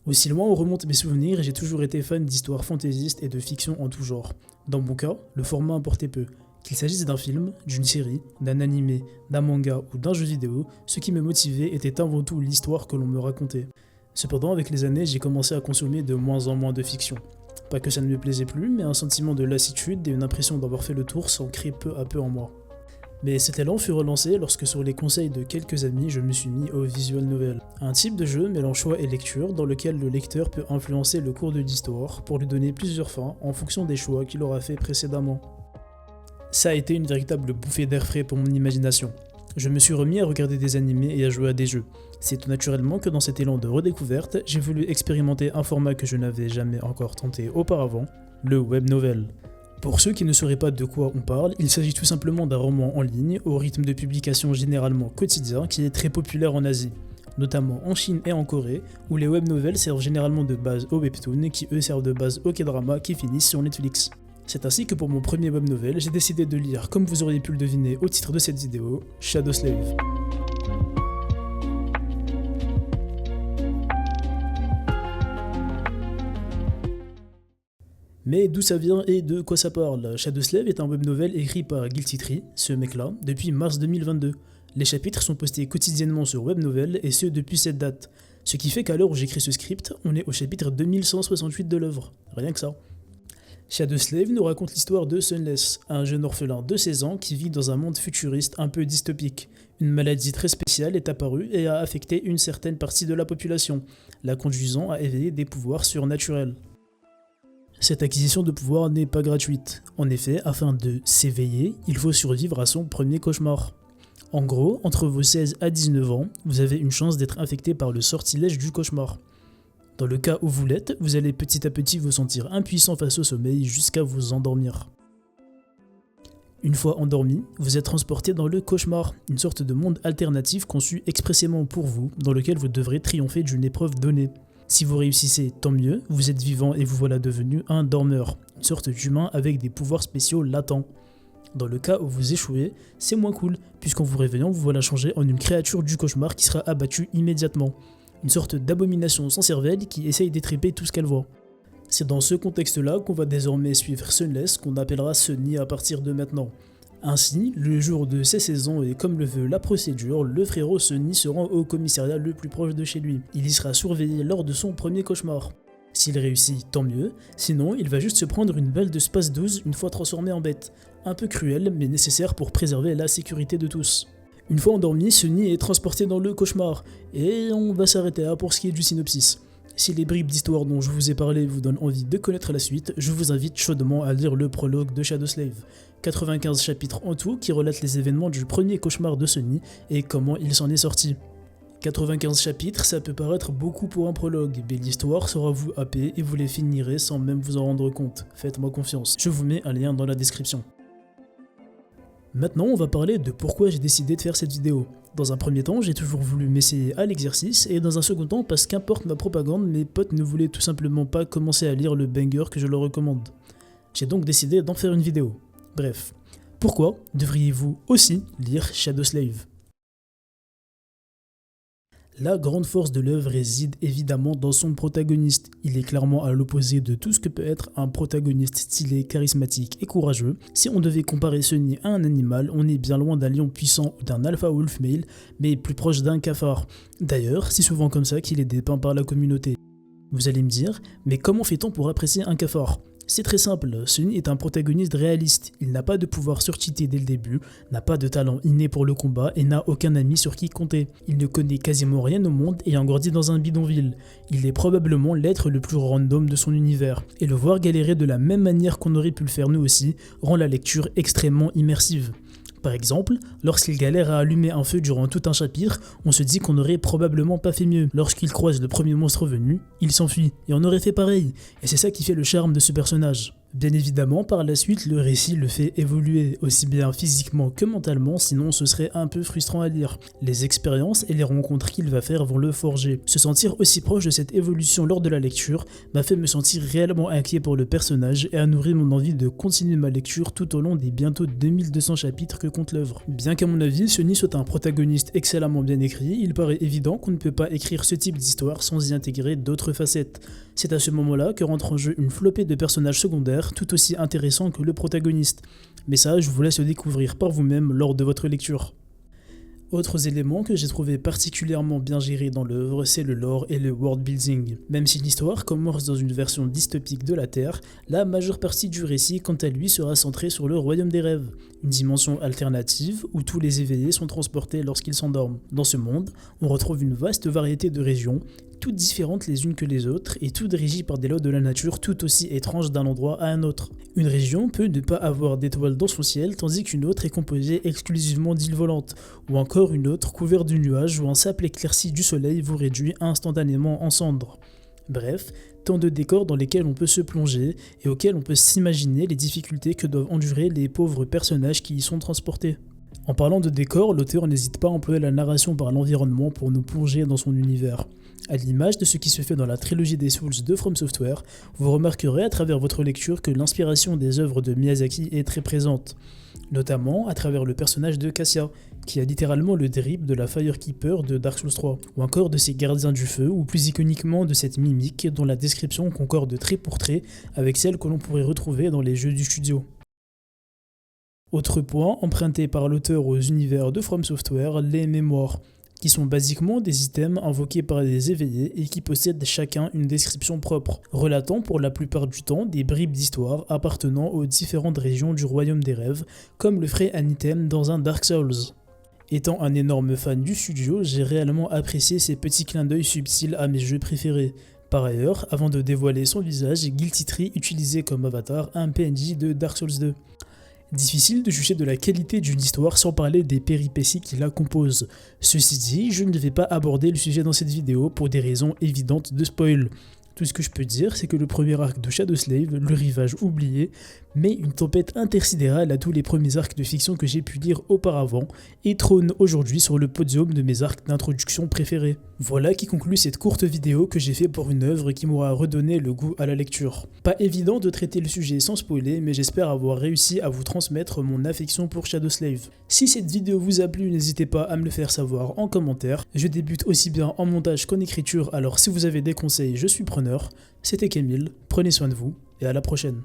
Aussi loin on remonte mes souvenirs, j'ai toujours été fan d'histoires fantaisistes et de fiction en tout genre. Dans mon cas, le format importait peu. Qu'il s'agisse d'un film, d'une série, d'un animé, d'un manga ou d'un jeu vidéo, ce qui me motivait était avant tout l'histoire que l'on me racontait. Cependant, avec les années, j'ai commencé à consommer de moins en moins de fiction. Pas que ça ne me plaisait plus, mais un sentiment de lassitude et une impression d'avoir fait le tour s'ancraient peu à peu en moi. Mais cet élan fut relancé lorsque sur les conseils de quelques amis, je me suis mis au visual novel. Un type de jeu mêlant choix et lecture dans lequel le lecteur peut influencer le cours de l'histoire pour lui donner plusieurs fins en fonction des choix qu'il aura fait précédemment. Ça a été une véritable bouffée d'air frais pour mon imagination. Je me suis remis à regarder des animés et à jouer à des jeux. C'est tout naturellement que dans cet élan de redécouverte, j'ai voulu expérimenter un format que je n'avais jamais encore tenté auparavant, le web novel. Pour ceux qui ne sauraient pas de quoi on parle, il s'agit tout simplement d'un roman en ligne au rythme de publication généralement quotidien qui est très populaire en Asie, notamment en Chine et en Corée, où les web novels servent généralement de base aux webtoons qui eux servent de base aux K-dramas qui finissent sur Netflix. C'est ainsi que pour mon premier web novel, j'ai décidé de lire, comme vous auriez pu le deviner au titre de cette vidéo, Shadow Slave. Mais d'où ça vient et de quoi ça parle? Shadow Slave est un web novel écrit par Guilty Tree, ce mec-là, depuis mars 2022. Les chapitres sont postés quotidiennement sur web novel et ce depuis cette date. Ce qui fait qu'à l'heure où j'écris ce script, on est au chapitre 2168 de l'œuvre. Rien que ça. Shadow Slave nous raconte l'histoire de Sunless, un jeune orphelin de 16 ans qui vit dans un monde futuriste un peu dystopique. Une maladie très spéciale est apparue et a affecté une certaine partie de la population, la conduisant à éveiller des pouvoirs surnaturels. Cette acquisition de pouvoir n'est pas gratuite. En effet, afin de s'éveiller, il faut survivre à son premier cauchemar. En gros, entre vos 16 à 19 ans, vous avez une chance d'être infecté par le sortilège du cauchemar. Dans le cas où vous l'êtes, vous allez petit à petit vous sentir impuissant face au sommeil jusqu'à vous endormir. Une fois endormi, vous êtes transporté dans le cauchemar, une sorte de monde alternatif conçu expressément pour vous, dans lequel vous devrez triompher d'une épreuve donnée. Si vous réussissez, tant mieux, vous êtes vivant et vous voilà devenu un dormeur, une sorte d'humain avec des pouvoirs spéciaux latents. Dans le cas où vous échouez, c'est moins cool, puisqu'en vous réveillant, vous voilà changé en une créature du cauchemar qui sera abattue immédiatement. Une sorte d'abomination sans cervelle qui essaye d'étriper tout ce qu'elle voit. C'est dans ce contexte-là qu'on va désormais suivre Sunless, qu'on appellera Sunny à partir de maintenant. Ainsi, le jour de ses 16 ans et comme le veut la procédure, le frérot Sunny se rend au commissariat le plus proche de chez lui. Il y sera surveillé lors de son premier cauchemar. S'il réussit, tant mieux, sinon il va juste se prendre une balle de space 12 une fois transformé en bête. Un peu cruel, mais nécessaire pour préserver la sécurité de tous. Une fois endormi, Sunny est transporté dans le cauchemar, et on va s'arrêter là pour ce qui est du synopsis. Si les bribes d'histoire dont je vous ai parlé vous donnent envie de connaître la suite, je vous invite chaudement à lire le prologue de Shadow Slave. 95 chapitres en tout qui relatent les événements du premier cauchemar de Sunny et comment il s'en est sorti. 95 chapitres, ça peut paraître beaucoup pour un prologue, mais l'histoire saura vous happer et vous les finirez sans même vous en rendre compte. Faites-moi confiance, je vous mets un lien dans la description. Maintenant, on va parler de pourquoi j'ai décidé de faire cette vidéo. Dans un premier temps, j'ai toujours voulu m'essayer à l'exercice, et dans un second temps, parce qu'importe ma propagande, mes potes ne voulaient tout simplement pas commencer à lire le banger que je leur recommande. J'ai donc décidé d'en faire une vidéo. Bref, pourquoi devriez-vous aussi lire Shadow Slave ? La grande force de l'œuvre réside évidemment dans son protagoniste. Il est clairement à l'opposé de tout ce que peut être un protagoniste stylé, charismatique et courageux. Si on devait comparer Sunny à un animal, on est bien loin d'un lion puissant ou d'un alpha wolf male, mais plus proche d'un cafard. D'ailleurs, c'est souvent comme ça qu'il est dépeint par la communauté. Vous allez me dire, mais comment fait-on pour apprécier un cafard ? C'est très simple, Sunny est un protagoniste réaliste, il n'a pas de pouvoir surcheaté dès le début, n'a pas de talent inné pour le combat et n'a aucun ami sur qui compter. Il ne connaît quasiment rien au monde ayant grandi dans un bidonville. Il est probablement l'être le plus random de son univers, et le voir galérer de la même manière qu'on aurait pu le faire nous aussi, rend la lecture extrêmement immersive. Par exemple, lorsqu'il galère à allumer un feu durant tout un chapitre, on se dit qu'on n'aurait probablement pas fait mieux. Lorsqu'il croise le premier monstre venu, il s'enfuit, et on aurait fait pareil. Et c'est ça qui fait le charme de ce personnage. Bien évidemment, par la suite, le récit le fait évoluer, aussi bien physiquement que mentalement, sinon ce serait un peu frustrant à lire. Les expériences et les rencontres qu'il va faire vont le forger. Se sentir aussi proche de cette évolution lors de la lecture m'a fait me sentir réellement inquiet pour le personnage et a nourri mon envie de continuer ma lecture tout au long des bientôt 2200 chapitres que compte l'œuvre. Bien qu'à mon avis, Sunny soit un protagoniste excellemment bien écrit, il paraît évident qu'on ne peut pas écrire ce type d'histoire sans y intégrer d'autres facettes. C'est à ce moment-là que rentre en jeu une flopée de personnages secondaires tout aussi intéressants que le protagoniste. Mais ça, je vous laisse le découvrir par vous-même lors de votre lecture. Autres éléments que j'ai trouvé particulièrement bien gérés dans l'œuvre, c'est le lore et le world building. Même si l'histoire commence dans une version dystopique de la Terre, la majeure partie du récit, quant à lui, sera centrée sur le royaume des rêves, une dimension alternative où tous les éveillés sont transportés lorsqu'ils s'endorment. Dans ce monde, on retrouve une vaste variété de régions, toutes différentes les unes que les autres et toutes régies par des lois de la nature tout aussi étranges d'un endroit à un autre. Une région peut ne pas avoir d'étoiles dans son ciel tandis qu'une autre est composée exclusivement d'îles volantes, ou encore une autre couverte de nuages où un simple éclaircie du soleil vous réduit instantanément en cendres. Bref, tant de décors dans lesquels on peut se plonger et auxquels on peut s'imaginer les difficultés que doivent endurer les pauvres personnages qui y sont transportés. En parlant de décors, l'auteur n'hésite pas à employer la narration par l'environnement pour nous plonger dans son univers. À l'image de ce qui se fait dans la trilogie des Souls de From Software, vous remarquerez à travers votre lecture que l'inspiration des œuvres de Miyazaki est très présente, notamment à travers le personnage de Cassia, qui a littéralement le drip de la Firekeeper de Dark Souls 3, ou encore de ses gardiens du feu, ou plus iconiquement de cette mimique dont la description concorde trait pour trait avec celle que l'on pourrait retrouver dans les jeux du studio. Autre point emprunté par l'auteur aux univers de From Software, les mémoires, qui sont basiquement des items invoqués par des éveillés et qui possèdent chacun une description propre, relatant pour la plupart du temps des bribes d'histoire appartenant aux différentes régions du royaume des rêves, comme le ferait un item dans un Dark Souls. Étant un énorme fan du studio, j'ai réellement apprécié ces petits clins d'œil subtils à mes jeux préférés. Par ailleurs, avant de dévoiler son visage, Guilty Tree utilisait comme avatar un PNJ de Dark Souls 2. Difficile de juger de la qualité d'une histoire sans parler des péripéties qui la composent. Ceci dit, je ne vais pas aborder le sujet dans cette vidéo pour des raisons évidentes de spoil. Tout ce que je peux dire, c'est que le premier arc de Shadow Slave, le rivage oublié, met une tempête intersidérale à tous les premiers arcs de fiction que j'ai pu lire auparavant et trône aujourd'hui sur le podium de mes arcs d'introduction préférés. Voilà qui conclut cette courte vidéo que j'ai fait pour une œuvre qui m'aura redonné le goût à la lecture. Pas évident de traiter le sujet sans spoiler, mais j'espère avoir réussi à vous transmettre mon affection pour Shadow Slave. Si cette vidéo vous a plu, n'hésitez pas à me le faire savoir en commentaire. Je débute aussi bien en montage qu'en écriture, alors si vous avez des conseils, je suis preneur. C'était Camille, prenez soin de vous et à la prochaine.